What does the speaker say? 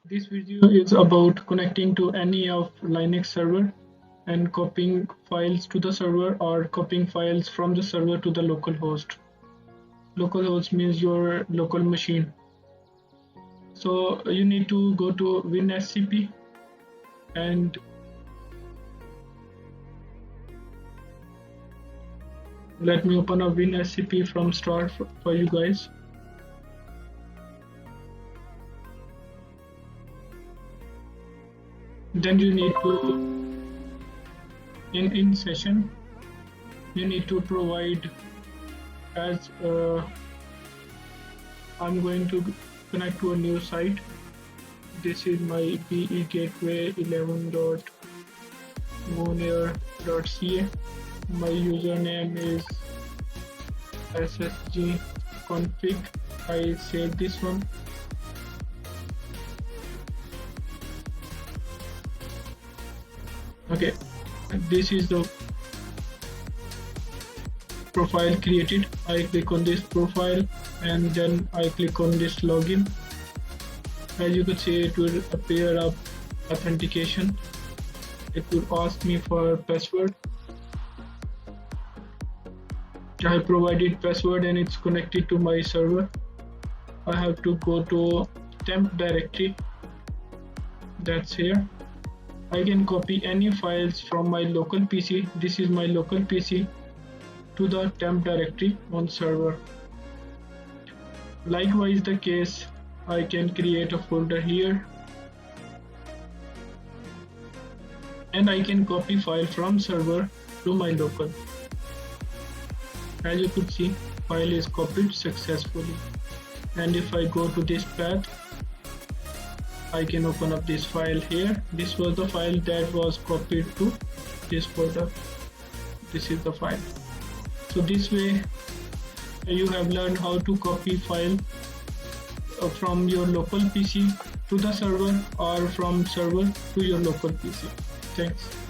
This video is about connecting to any of Linux server and copying files to the server or copying files from the server to the local host. Local host means your local machine. So you need to go to WinSCP and let me open a WinSCP from start for you guys. Then you need to in session you need to provide as I'm going to connect to a new site. This is my BE gateway 11.moonair.ca. My username is ssgconfig. I save this one. Okay, this is the profile created. I click on this profile and then I click on this login. As you can see, it will appear up authentication. It will ask me for password. I have provided password and it's connected to my server. I have to go to temp directory. That's here. I can copy any files from my local PC. This is my local PC to the temp directory on server. Likewise the case, I can create a folder here and I can copy file from server to my local. As you could see, file is copied successfully. And if I go to this path, I can open up this file here. This was the file that was copied to this folder. This is the file. So this way you have learned how to copy file from your local PC to the server or from server to your local PC. Thanks.